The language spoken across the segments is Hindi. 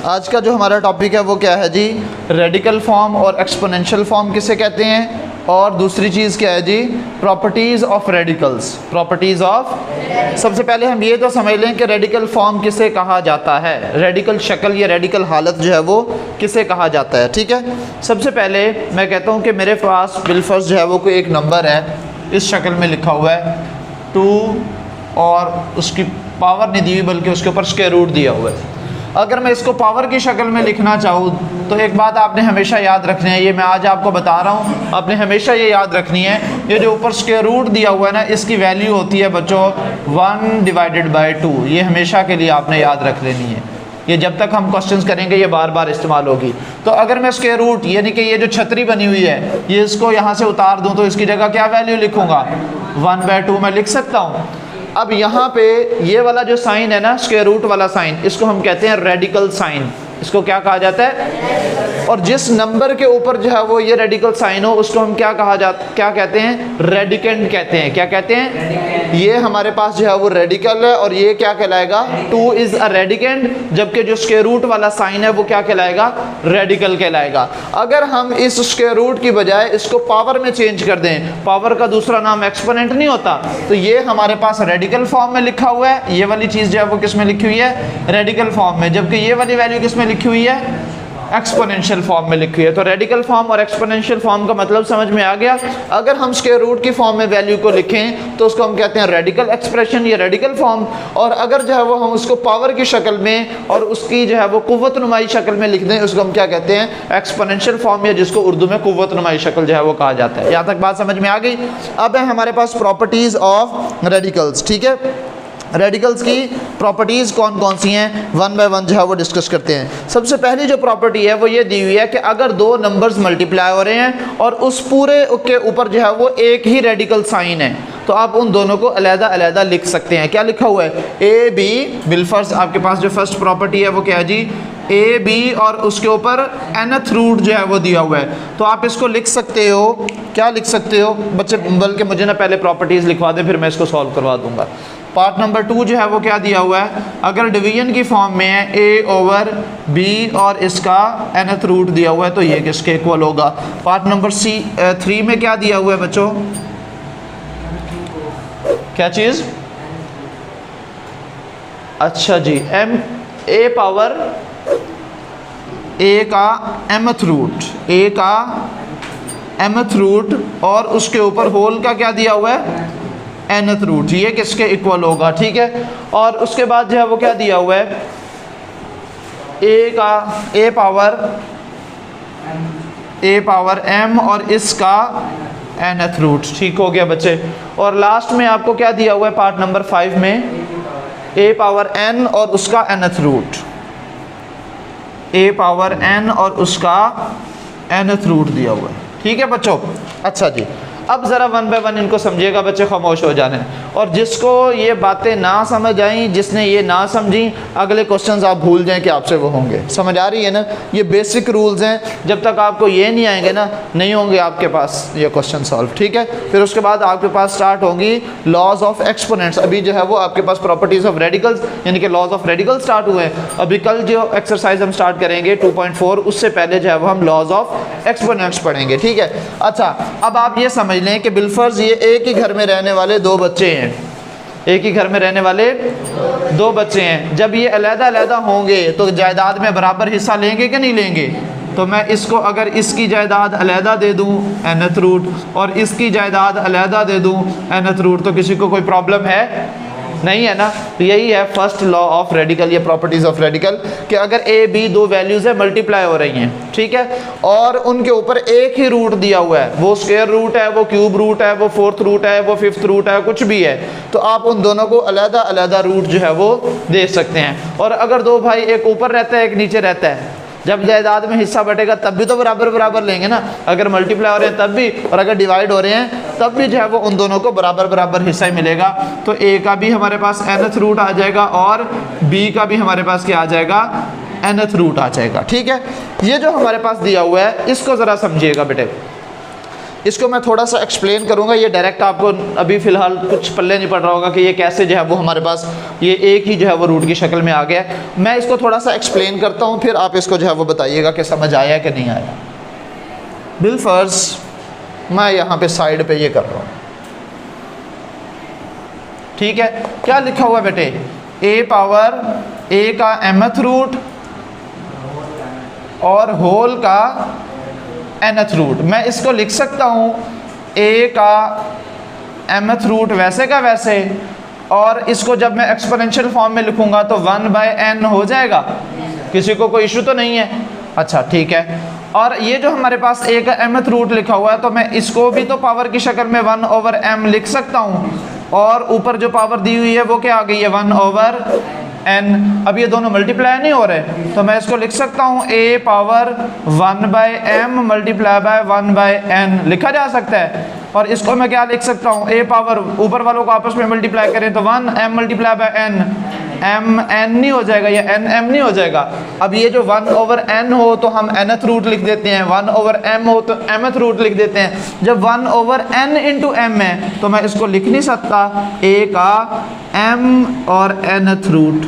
आज का जो हमारा टॉपिक है वो क्या है जी, रेडिकल फॉर्म और एक्सपोनेंशियल फॉर्म किसे कहते हैं, और दूसरी चीज़ क्या है जी, properties of radicals, properties of. सबसे पहले हम ये तो समझ लें कि रेडिकल फॉर्म किसे कहा जाता है, रेडिकल शक्ल या रेडिकल हालत जो है वो किसे कहा जाता है। ठीक है, सबसे पहले मैं कहता हूँ कि मेरे पास बिलफर्ज जो है वो कोई एक नंबर है, इस शक्ल में लिखा हुआ है 2 और उसकी पावर नहीं दी हुई बल्कि उसके ऊपर स्क्वायर रूट दिया हुआ है। अगर मैं इसको पावर की शक्ल में लिखना चाहूँ तो एक बात आपने हमेशा याद रखनी है, ये मैं आज आपको बता रहा हूँ, आपने हमेशा ये याद रखनी है, ये जो ऊपर स्क्वायर रूट दिया हुआ है ना, इसकी वैल्यू होती है बच्चों 1/2। ये हमेशा के लिए आपने याद रख लेनी है, ये जब तक हम क्वेश्चंस करेंगे ये बार बार इस्तेमाल होगी। तो अगर मैं स्क्वायर रूट यानी कि ये जो छतरी बनी हुई है ये इसको यहाँ से उतार दूँ तो इसकी जगह क्या वैल्यू लिखूँगा, 1/2 मैं लिख सकता हूँ। अब यहाँ पे ये वाला जो साइन है ना, स्क्वायर रूट वाला साइन, इसको हम कहते हैं रेडिकल साइन, इसको क्या कहा जाता है, और जिस नंबर के ऊपर जो है वो ये रेडिकल साइन हो उसको हम क्या कहते हैं, रेडिकेंड कहते हैं। क्या कहते हैं, ये हमारे पास जो है वो रेडिकल है और ये क्या कहलाएगा, 2 इज अ रेडिकेंड, जबकि जो स्क्वायर रूट वाला साइन है वो क्या कहलाएगा, रेडिकल कहलाएगा। अगर हम इस स्क्वायर रूट की बजाय इसको पावर में चेंज कर दें, पावर का दूसरा नाम एक्सपोनेंट नहीं होता, तो ये हमारे पास रेडिकल फॉर्म में लिखा हुआ है, ये वाली चीज़ जो है वो किस में लिखी हुई है, रेडिकल फॉर्म में, जबकि ये वाली वैल्यू किस में लिखी हुई है, एक्सपोनेंशियल फॉर्म में लिखी है। तो रेडिकल फॉर्म और एक्सपोनेंशियल फॉर्म का मतलब समझ में आ गया। अगर हम स्क्वायर रूट की फॉर्म में वैल्यू को लिखें तो उसको हम कहते हैं रेडिकल एक्सप्रेशन या रेडिकल फॉर्म, और अगर जो है वो हम उसको पावर की शक्ल में और उसकी जो है वो कुव्वत नुमाई शक्ल में लिख दें उसको हम क्या कहते हैं, एक्सपोनेंशियल फॉर्म, या जिसको उर्दू में कुव्वत नुमाई शक्ल जो है वो कहा जाता है। यहाँ तक बात समझ में आ गई। अब है हमारे पास प्रॉपर्टीज़ ऑफ रेडिकल्स। ठीक है, रेडिकल्स की प्रॉपर्टीज़ कौन कौन सी हैं, 1 बाय 1 जो है वो डिस्कस करते हैं। सबसे पहली जो प्रॉपर्टी है वो ये दी हुई है कि अगर दो नंबर्स मल्टीप्लाई हो रहे हैं और उस पूरे के ऊपर जो है वो एक ही रेडिकल साइन है तो आप उन दोनों को अलग अलग लिख सकते हैं। क्या लिखा हुआ है, ए बी, बिलफर्ज आपके पास जो फर्स्ट प्रॉपर्टी है वो क्या है जी, ए बी और उसके ऊपर nth रूट जो है वो दिया हुआ है, तो आप इसको लिख सकते हो, क्या लिख सकते हो बच्चे, बल्कि मुझे ना पहले प्रॉपर्टीज़ लिखवा दे फिर मैं इसको सॉल्व करवा दूंगा। पार्ट नंबर 2 जो है वो क्या दिया हुआ है, अगर डिवीजन की फॉर्म में है a/b और इसका nth रूट दिया हुआ है तो ये किसके इक्वल होगा। पार्ट नंबर 3 में क्या दिया हुआ है बच्चों, क्या चीज़, अच्छा जी, a पावर a का mth रूट, a का mth रूट और उसके ऊपर होल का क्या दिया हुआ है, nth रूट, ये किसके इक्वल होगा। ठीक है, और उसके बाद जो है वो क्या दिया हुआ है, a पावर m और इसका nth रूट। ठीक हो गया बच्चे, और लास्ट में आपको क्या दिया हुआ है पार्ट नंबर 5 में, a पावर n और उसका nth root, a power n और उसका nth रूट दिया हुआ है। ठीक है बच्चों, अच्छा जी, अब ज़रा 1 बाय 1 इनको समझिएगा बच्चे, खामोश हो जाने, और जिसको ये बातें ना समझ आई, जिसने ये ना समझी, अगले क्वेश्चंस आप भूल जाएं कि आपसे वो होंगे। समझ आ रही है ना, ये बेसिक रूल्स हैं, जब तक आपको ये नहीं आएंगे ना नहीं होंगे आपके पास ये क्वेश्चन सॉल्व। ठीक है, फिर उसके बाद आपके पास स्टार्ट होंगी लॉज ऑफ एक्सपोनेंट्स। अभी जो है वो आपके पास प्रॉपर्टीज़ ऑफ रेडिकल्स यानी कि लॉज ऑफ रेडिकल स्टार्ट हुए हैं। अभी कल जो एक्सरसाइज हम स्टार्ट करेंगे 2.4, उससे पहले जो है वो हम लॉज ऑफ एक्सपोनेंट्स पढ़ेंगे। ठीक है, अच्छा, अब आप ये समझ लें कि बिलफर्ज ये एक ही घर में रहने वाले 2 बच्चे हैं, एक ही घर में रहने वाले 2 बच्चे हैं। जब ये अलग-अलग होंगे तो जायदाद में बराबर हिस्सा लेंगे कि नहीं लेंगे, तो मैं इसको अगर इसकी जायदाद अलहदा दे दूं nth रूट और इसकी जायदाद अलहदा दे दूं nth रूट, तो किसी को कोई प्रॉब्लम है नहीं है ना। तो यही है फर्स्ट लॉ ऑफ रेडिकल, ये प्रॉपर्टीज ऑफ रेडिकल, कि अगर ए बी 2 वैल्यूज है मल्टीप्लाई हो रही हैं, ठीक है, और उनके ऊपर एक ही रूट दिया हुआ है, वो स्क्वायर रूट है, वो क्यूब रूट है, वो 4th रूट है, वो 5th रूट है, कुछ भी है, तो आप उन दोनों को अलग अलग रूट जो है वो दे सकते हैं। और अगर 2 भाई, एक ऊपर रहता है एक नीचे रहता है, जब जायदाद में हिस्सा बटेगा तब भी तो बराबर बराबर लेंगे ना, अगर मल्टीप्लाई हो रहे हैं तब भी, और अगर डिवाइड हो रहे हैं तब भी जो है वो उन दोनों को बराबर बराबर हिस्सा ही मिलेगा। तो ए का भी हमारे पास nth रूट आ जाएगा और बी का भी हमारे पास क्या आ जाएगा, nth रूट आ जाएगा। ठीक है, ये जो हमारे पास दिया हुआ है इसको ज़रा समझिएगा बेटे। इसको मैं थोड़ा सा एक्सप्लेन करूँगा, ये डायरेक्ट आपको अभी फ़िलहाल कुछ पल्ले नहीं पड़ रहा होगा कि ये कैसे जो है वो हमारे पास ये एक ही जो है वो रूट की शक्ल में आ गया। मैं इसको थोड़ा सा एक्सप्लेन करता हूँ, फिर आप इसको जो है वो बताइएगा कि समझ आया कि नहीं आया। बिलफर्ज मैं यहाँ पे साइड पे ये कर रहा हूँ, ठीक है। क्या लिखा हुआ है बेटे, a पावर a का mth रूट और होल का nth रूट। मैं इसको लिख सकता हूँ a का mth रूट वैसे का वैसे, और इसको जब मैं एक्सपोनेंशियल फॉर्म में लिखूंगा तो 1/n हो जाएगा। किसी को कोई इशू तो नहीं है? अच्छा ठीक है। और ये जो हमारे पास a का mth रूट लिखा हुआ है, तो मैं इसको भी तो पावर की शक्ल में 1/m लिख सकता हूँ, और ऊपर जो पावर दी हुई है वो क्या आ गई है 1/n। अब ये दोनों मल्टीप्लाई नहीं हो रहे, तो मैं इसको लिख सकता हूँ a power 1/m multiply by 1/n लिखा जा सकता है। और इसको मैं क्या लिख सकता हूँ, a पावर ऊपर वालों को आपस में मल्टीप्लाई करें तो 1m multiply by n, m n नहीं हो जाएगा, या n m नहीं हो जाएगा। अब ये जो 1/n हो तो हम nth रूट लिख देते हैं, 1/m हो तो mth रूट लिख देते हैं। जब 1/n इंटू m है तो मैं इसको लिख नहीं सकता a का m और nth रूट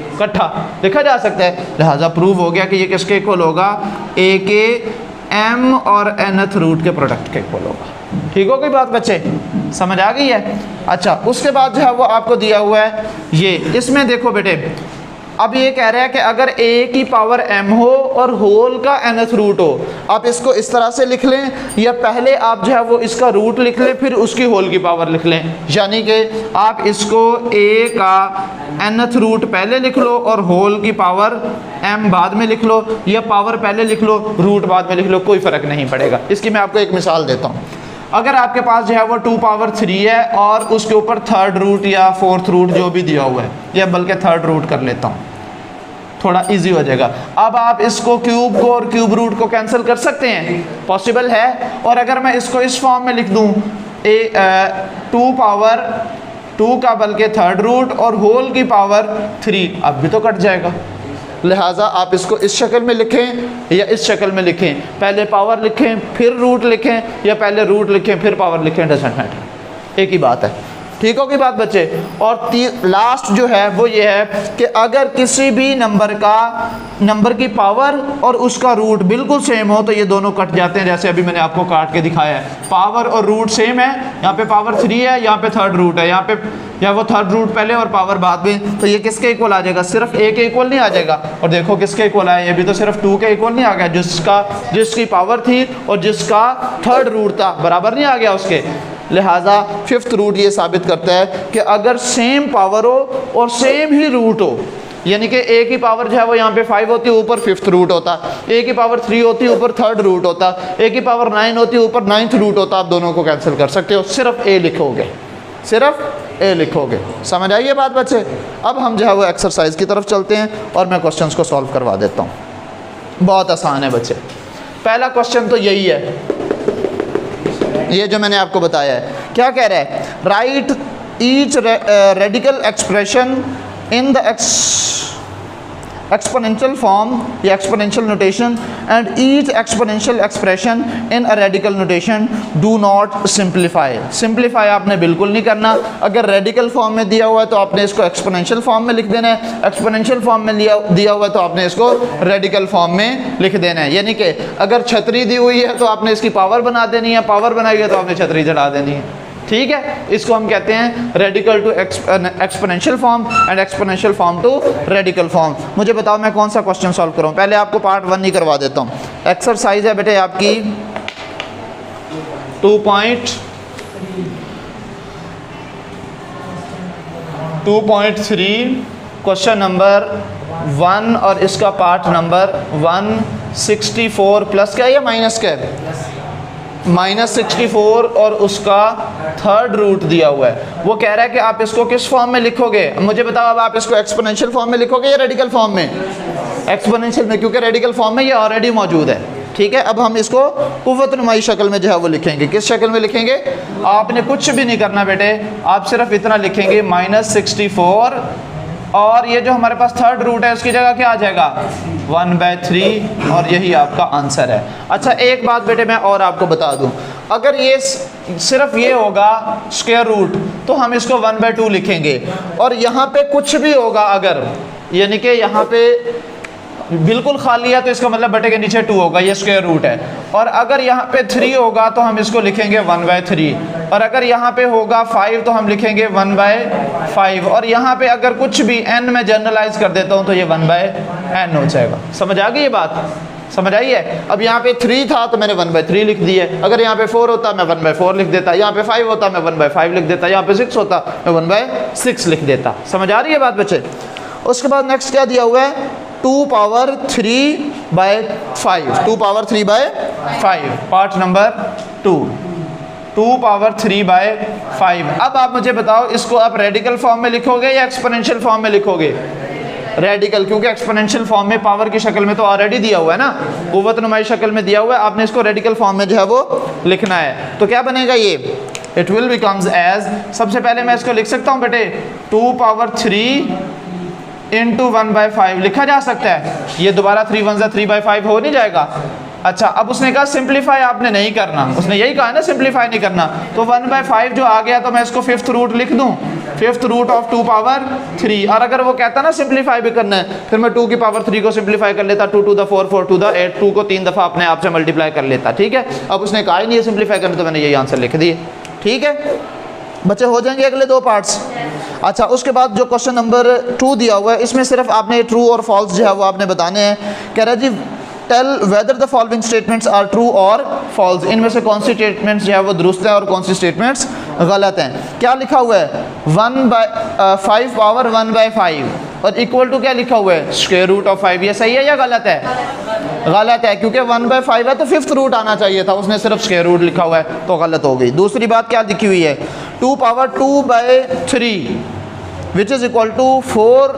इकट्ठा लिखा जा सकता है। लिहाजा प्रूव हो गया कि ये किसके इक्वल होगा, a के m और nth रूट के प्रोडक्ट के इक्वल होगा। ठीक हो गई बात बच्चे, समझ आ गई है? अच्छा, उसके बाद जो है वो आपको दिया हुआ है ये, इसमें देखो बेटे, अब ये कह रहा है कि अगर a की पावर m हो और होल का nth रूट हो, आप इसको इस तरह से लिख लें, या पहले आप जो है वो इसका रूट लिख लें फिर उसकी होल की पावर लिख लें। यानी कि आप इसको a का nth रूट पहले लिख लो और होल की पावर m बाद में लिख लो, या पावर पहले लिख लो रूट बाद में लिख लो, कोई फ़र्क नहीं पड़ेगा। इसकी मैं आपको एक मिसाल देता हूँ। अगर आपके पास जो है वो 2 पावर 3 है और उसके ऊपर थर्ड रूट या फोर्थ रूट जो भी दिया हुआ है, या बल्कि थर्ड रूट कर लेता हूँ, थोड़ा इजी हो जाएगा। अब आप इसको क्यूब को और क्यूब रूट को कैंसिल कर सकते हैं, पॉसिबल है। और अगर मैं इसको इस फॉर्म में लिख दूँ, 2 पावर 2 का बल्कि थर्ड रूट और होल की पावर 3, अब भी तो कट जाएगा। लिहाजा आप इसको इस शक्ल में लिखें या इस शक्ल में लिखें, पहले पावर लिखें फिर रूट लिखें, या पहले रूट लिखें फिर पावर लिखें, डजंट मैटर, एक ही बात है। ठीक होगी बात बच्चे? और लास्ट जो है वो ये है कि अगर किसी भी नंबर की पावर और उसका रूट बिल्कुल सेम हो तो ये दोनों कट जाते हैं, जैसे अभी मैंने आपको काट के दिखाया है। पावर और रूट सेम है, यहाँ पे पावर 3 है, यहाँ पे थर्ड रूट है, यहाँ पे या वो थर्ड रूट पहले और पावर बाद में, तो ये किसके इक्वल आ जाएगा, सिर्फ a के इक्वल नहीं आ जाएगा। और देखो किसके इक्वल आया, ये भी तो सिर्फ 2 के इक्वल नहीं आ गया, जिसकी पावर थी और जिसका थर्ड रूट था बराबर नहीं आ गया उसके। लिहाजा फिफ्थ रूट ये साबित करता है कि अगर सेम पावर हो और सेम ही रूट हो, यानी कि a की पावर जो है वो यहाँ पे 5 होती है, ऊपर फिफ्थ रूट होता, a की पावर 3 होती है, ऊपर थर्ड रूट होता, a की पावर 9 होती है, ऊपर 9th रूट होता, आप दोनों को कैंसिल कर सकते हो, सिर्फ a लिखोगे, सिर्फ a लिखोगे। समझ आइए बात बच्चे? अब हम जो है वो एक्सरसाइज की तरफ चलते हैं और मैं क्वेश्चंस को सॉल्व करवा देता हूँ। बहुत आसान है बच्चे। पहला क्वेश्चन तो यही है, ये जो मैंने आपको बताया है। क्या कह रहा है, right each radical expression in the exponential form या exponential notation and each exponential expression in a radical notation do not simplify। simplify आपने बिल्कुल नहीं करना। अगर radical form में दिया हुआ है तो आपने इसको exponential form में लिख देना है, exponential form में दिया हुआ है तो आपने इसको radical form में लिख देना है। यानी कि अगर छतरी दी हुई है तो आपने इसकी पावर बना देनी है, पावर बनाई है तो आपने छतरी चढ़ा देनी है। ठीक है, इसको हम कहते हैं radical to exponential form and exponential form to radical form. मुझे बताओ मैं कौन सा क्वेश्चन सॉल्व करूं? पहले आपको पार्ट 1 ही करवा देता हूं। एक्सरसाइज है बेटे आपकी 2.3 क्वेश्चन नंबर 1 और इसका पार्ट नंबर 164 प्लस क्या या माइनस क्या है, -64 और उसका थर्ड रूट दिया हुआ है। वो कह रहा है कि आप इसको किस फॉर्म में लिखोगे? मुझे बताओ, अब आप इसको एक्सपोनेंशियल फॉर्म में लिखोगे या रेडिकल फॉर्म में? एक्सपोनेंशियल में, क्योंकि रेडिकल फॉर्म में ये ऑलरेडी मौजूद है। ठीक है, अब हम इसको कुव्वतनुमाई शक्ल में जो है वो लिखेंगे। किस शक्ल में लिखेंगे? आपने कुछ भी नहीं करना बेटे, आप सिर्फ इतना लिखेंगे -64 और ये जो हमारे पास थर्ड रूट है उसकी जगह क्या आ जाएगा 1/3 और यही आपका आंसर है। अच्छा एक बात बेटे मैं और आपको बता दूं, अगर ये सिर्फ ये होगा स्क्वायर रूट तो हम इसको 1/2 लिखेंगे, और यहाँ पे कुछ भी होगा अगर, यानी कि यहाँ पे बिल्कुल खाली है तो इसका मतलब बटे के नीचे 2 होगा, ये स्क्वायर रूट है। और अगर यहाँ पे 3 होगा तो हम इसको लिखेंगे 1/3, और अगर यहाँ पे होगा 5 तो हम लिखेंगे 1/5, और यहाँ पे अगर कुछ भी n में जनरलाइज कर देता हूँ तो ये 1/n हो जाएगा। समझ आ गई ये बात? समझ आई है? अब यहाँ पे 3 था तो मैंने 1/3 लिख दिया, अगर यहाँ पे 4 होता मैं 1/4 लिख देता, यहाँ पे 5 होता मैं 1/5 लिख देता, यहाँ पे 6 होता मैं 1/6 लिख देता। समझ आ रही है बात बच्चे? उसके बाद नेक्स्ट क्या दिया हुआ है 2/3/5, 2/3/5, पार्ट नंबर 2, 2/3/5। अब आप मुझे बताओ इसको आप रेडिकल फॉर्म में लिखोगे या एक्सपोनेंशियल फॉर्म में लिखोगे? रेडिकल, क्योंकि एक्सपोनेंशियल फॉर्म में पावर की शक्ल में तो ऑलरेडी दिया हुआ है ना, कुव्वत नुमाई शक्ल में दिया हुआ है, आपने इसको रेडिकल फॉर्म में जो है वो लिखना है। तो क्या बनेगा ये, इट विल बिकम्स एज, सबसे पहले मैं इसको लिख सकता हूँ बेटे 2/3 इंटू 1/5 लिखा जा सकता है। ये दोबारा 3 1 3/5 हो नहीं जाएगा? अच्छा अब उसने कहा सिंप्लीफाई आपने नहीं करना, उसने यही कहा ना सिंप्लीफाई नहीं करना, तो 1/5 जो आ गया तो मैं इसको 5th रूट लिख दूं, 5th रूट ऑफ 2/3। और अगर वो कहता ना सिंप्लीफाई भी करना है फिर मैं 2 की पावर 3 को सिंप्लीफाई कर लेता, 2 to the 4 4 to the 8, 2 को 3 दफ़ा अपने आप से मल्टीप्लाई कर लेता। ठीक है, अब उसने कहा ही नहीं है सिंप्लीफाई करना तो मैंने यही आंसर लिख दिए। ठीक है बच्चे, हो जाएंगे अगले 2 पार्ट्स। अच्छा उसके बाद जो क्वेश्चन नंबर 2 दिया हुआ है इसमें सिर्फ आपने ट्रू और फॉल्स जो है वो आपने बताने हैं। कह रहा है जी tell whether the following statements are true और फॉल्स, इनमें से कौन सी स्टेटमेंट्स जो है वो दुरुस्त हैं और कौन सी स्टेटमेंट्स गलत हैं। क्या लिखा हुआ है 1/5 और इक्वल टू क्या लिखा हुआ है स्क्वायर रूट ऑफ 5, ये सही है या गलत है? गलत है, क्योंकि 1/5 है तो 5th रूट आना चाहिए था, उसने सिर्फ स्क्वायर रूट लिखा हुआ है तो गलत हो गई। दूसरी बात क्या लिखी हुई है 2/2/3 विच इज़ इक्वल टू 4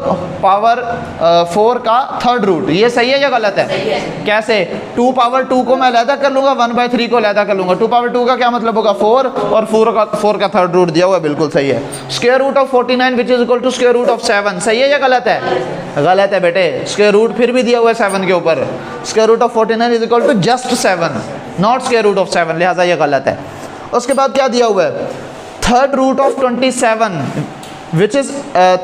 का 3rd रूट, ये सही है या गलत है? कैसे? 2/2 को मैं अलहदा कर लूँगा, 1/3 को अलहदा कर लूँगा। 2/2 का क्या मतलब होगा 4, और 4 का 3rd रूट दिया हुआ है, बिल्कुल सही है। Square root of 49 which is equal to square root of 7, सही है या गलत है? गलत है बेटे, स्क्वायर रूट फिर भी दिया हुआ है 7 के ऊपर, square root of 49 is equal to just 7 not square root of 7, लिहाजा ये गलत है। उसके बाद क्या दिया हुआ है 3rd root of 27 which is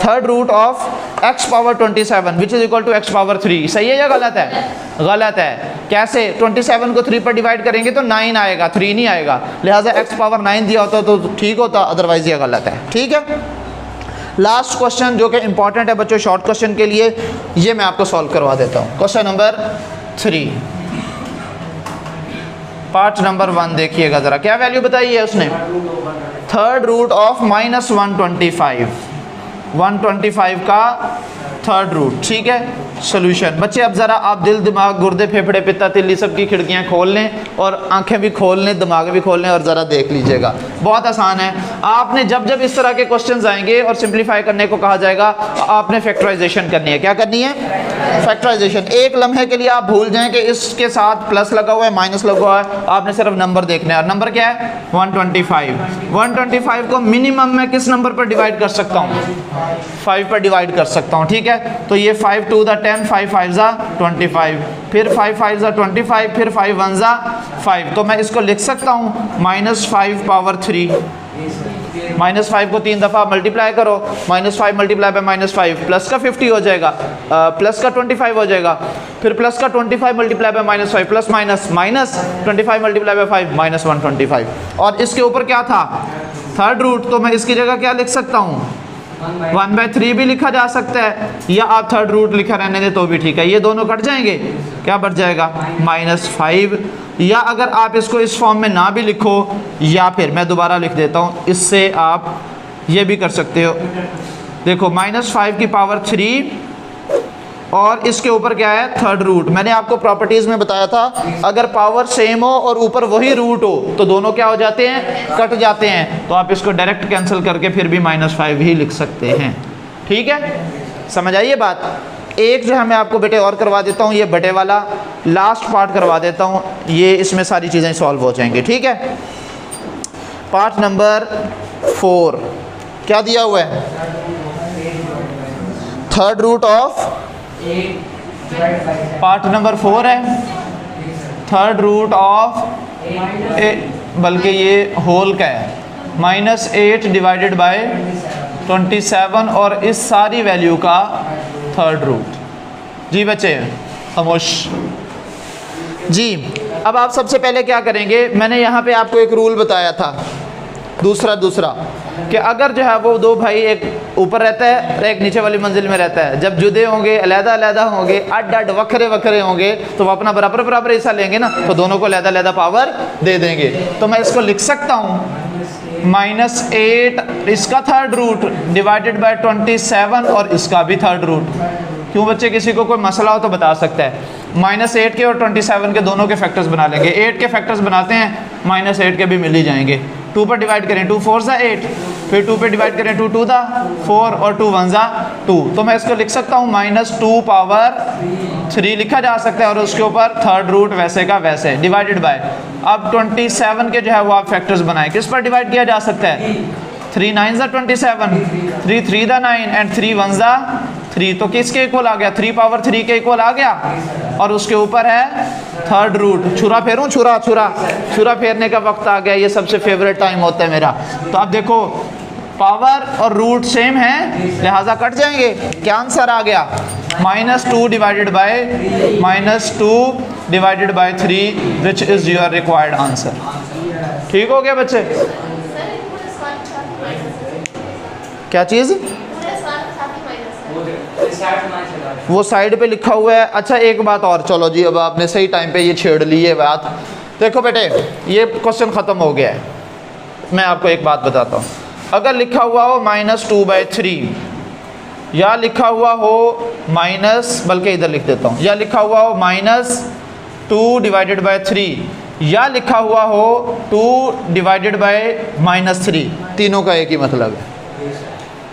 3rd root of x⁻27 which is equal to x⁻3, सही है या गलत है? गलत है। कैसे? 27 को 3 पर डिवाइड करेंगे तो 9 आएगा, 3 नहीं आएगा, लिहाजा x⁻9 दिया होता तो ठीक होता, अदरवाइज ये गलत है। ठीक है, लास्ट क्वेश्चन जो कि इंपॉर्टेंट है बच्चों शॉर्ट क्वेश्चन के लिए, ये मैं आपको सॉल्व करवा देता हूँ। क्वेश्चन नंबर 3 पार्ट नंबर 1 देखिएगा ज़रा, क्या वैल्यू बताई है उसने 3rd रूट ऑफ -125 का 3rd रूट। ठीक है, सोल्यूशन बच्चे अब ज़रा आप दिल दिमाग गुर्दे फेफड़े पित्ता तिल्ली सब की खिड़कियाँ खोल लें और आंखें भी खोल लें, दिमाग भी खोल लें और ज़रा देख लीजिएगा। बहुत आसान है, आपने जब जब इस तरह के क्वेश्चंस आएंगे और सिंप्लीफाई करने को कहा जाएगा आपने फैक्टराइजेशन करनी है। क्या करनी है? फैक्टराइजेशन। एक लम्हे के लिए आप भूल जाएं कि इसके साथ प्लस लगा हुआ है माइनस लगा हुआ है, आपने सिर्फ नंबर देखना है, और नंबर क्या है 125। 125 को मिनिमम मैं किस नंबर पर डिवाइड कर सकता हूँ 5 पर डिवाइड कर सकता हूँ। ठीक है, तो ये 5 2 दा 10, 5 5 ज़ा 25, फिर 5 5 ज़ा 25, फिर 5 1 ज़ा 5, तो मैं इसको लिख सकता हूँ -5/3। -5 को 3 दफ़ा मल्टीप्लाई करो, -5 मल्टीप्लाई बाय -5 प्लस का 50 हो जाएगा, प्लस का 25 हो जाएगा, फिर प्लस का 25 multiply by -5 plus minus -25 multiply by 5 -125। और इसके ऊपर क्या था 3rd रूट, तो मैं इसकी जगह क्या लिख सकता हूँ 1/3 भी लिखा जा सकता है, या आप 3rd रूट लिखा रहने दे तो भी ठीक है। ये दोनों कट जाएंगे, क्या बच जाएगा -5, या अगर आप इसको इस फॉर्म में ना भी लिखो, या फिर मैं दोबारा लिख देता हूँ, इससे आप ये भी कर सकते हो। देखो -5 की पावर 3 और इसके ऊपर क्या है 3rd रूट। मैंने आपको प्रॉपर्टीज़ में बताया था अगर पावर सेम हो और ऊपर वही रूट हो तो दोनों क्या हो जाते हैं कट जाते हैं, तो आप इसको डायरेक्ट कैंसिल करके फिर भी -5 ही लिख सकते हैं। ठीक है, समझ आइए बात। एक जो है मैं आपको बेटे और करवा देता हूँ, ये बटे वाला लास्ट पार्ट करवा देता हूँ, ये इसमें सारी चीज़ें सॉल्व हो जाएंगी। ठीक है, पार्ट नंबर 4 क्या दिया हुआ है third root of part number 4 है, थर्ड रूट ऑफ बल्कि ये होल का है, -8 डिवाइडेड बाय 27 और इस सारी वैल्यू का थर्ड रूट। जी बच्चे खामोश। जी अब आप सबसे पहले क्या करेंगे, मैंने यहाँ पे आपको एक रूल बताया था दूसरा कि अगर जो है वो दो भाई, एक ऊपर रहता है और एक नीचे वाली मंजिल में रहता है, जब जुदे होंगे, अलग-अलग होंगे, अड वखरे होंगे, तो वो अपना बराबर हिस्सा लेंगे ना, तो दोनों को अलग पावर दे देंगे। तो मैं इसको लिख सकता हूँ -8 इसका थर्ड रूट डिवाइडेड बाय 27 और इसका भी थर्ड रूट। क्यों बच्चे, किसी को कोई मसला हो तो बता सकता है। -8 के और 27 के दोनों के फैक्टर्स बना लेंगे। 8 के फैक्टर्स बनाते हैं, -8 के भी मिल ही जाएंगे। 2 पर डिवाइड करें, 2 4 ज़ा 8, फिर 2 पे डिवाइड करें, 2 2 ज़ा 4 और 2 1 ज़ा 2। तो मैं इसको लिख सकता हूँ -2 पावर 3 लिखा जा सकता है और उसके ऊपर थर्ड रूट वैसे का वैसे डिवाइडेड बाय। अब 27 के जो है वो आप फैक्टर्स बनाएं, किस पर डिवाइड किया जा सकता है? 3 9 ज़ा 27, 3 3 ज़ा 9 एंड 3 1 ज़ा 3। तो किसके इक्वल आ गया? 3 पावर 3 के इक्वल आ गया और उसके ऊपर है थर्ड रूट। छुरा फेरूं, छुरा फेरने का वक्त आ गया, ये सबसे फेवरेट टाइम होता है मेरा। तो अब देखो पावर और रूट सेम है, लिहाजा कट जाएंगे। क्या आंसर आ गया? -2 divided by 3 which is your required answer. ठीक हो गया बच्चे? क्या चीज़? वो साइड पे लिखा हुआ है। अच्छा एक बात और, चलो जी अब आपने सही टाइम पे ये छेड़ ली है बात। देखो बेटे ये क्वेश्चन ख़त्म हो गया है। मैं आपको एक बात बताता हूँ, अगर लिखा हुआ हो -2/3 या लिखा हुआ हो बल्कि इधर लिख देता हूँ, या लिखा हुआ हो -2 डिवाइडेड बाय 3 या लिखा हुआ हो 2 डिवाइडेड बाय -3, तीनों का एक ही मतलब है।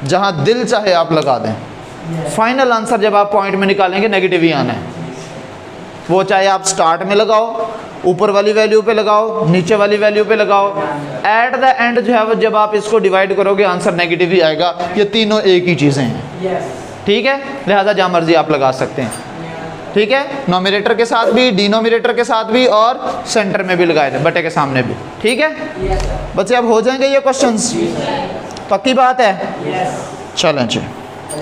जहाँ दिल चाहे आप लगा दें, फाइनल आंसर जब आप पॉइंट में निकालेंगे नेगेटिव ही आना है। वो चाहे आप स्टार्ट में लगाओ, ऊपर वाली वैल्यू पे लगाओ, नीचे वाली वैल्यू पे लगाओ, एट द एंड जो है वो जब आप इसको डिवाइड करोगे आंसर नेगेटिव ही आएगा। ये तीनों एक ही चीज़ें हैं, ठीक है? लिहाजा जहाँ मर्जी आप लगा सकते हैं, ठीक है? नोमिनेटर के साथ भी, डिनोमिनेटर के साथ भी और सेंटर में भी लगाए थे, बटे के सामने भी, ठीक है? बच्चे अब हो जाएंगे ये क्वेश्चंस, पक्की बात है? चलें जी,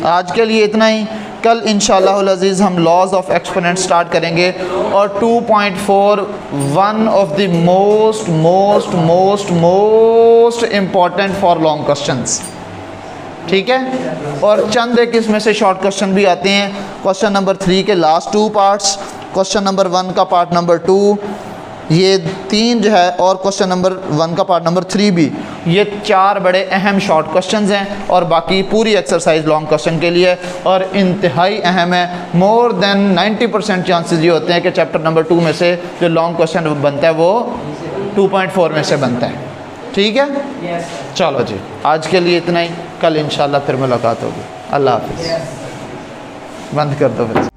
आज के लिए इतना ही। कल इंशाअल्लाह अज़ीज़ हम लॉज ऑफ एक्सपोनेंट स्टार्ट करेंगे और 2.4 one of the most important for long questions, ठीक है? और चंद एक इसमें से शॉर्ट क्वेश्चन भी आते हैं। क्वेश्चन नंबर 3 के लास्ट 2 पार्ट्स, क्वेश्चन नंबर 1 का पार्ट नंबर 2, ये 3 जो है, और क्वेश्चन नंबर 1 का पार्ट नंबर 3 भी। ये 4 बड़े अहम शॉर्ट क्वेश्चंस हैं और बाकी पूरी एक्सरसाइज लॉन्ग क्वेश्चन के लिए और इंतहाई अहम है। मोर देन 90% चांसेस ये होते हैं कि चैप्टर नंबर 2 में से जो लॉन्ग क्वेश्चन बनता है वो 2.4 में से बनता है, ठीक है? चलो जी, आज के लिए इतना ही। कल इंशाल्लाह फिर मुलाकात होगी। अल्लाह हाफिज़। बंद कर दो बच्चे।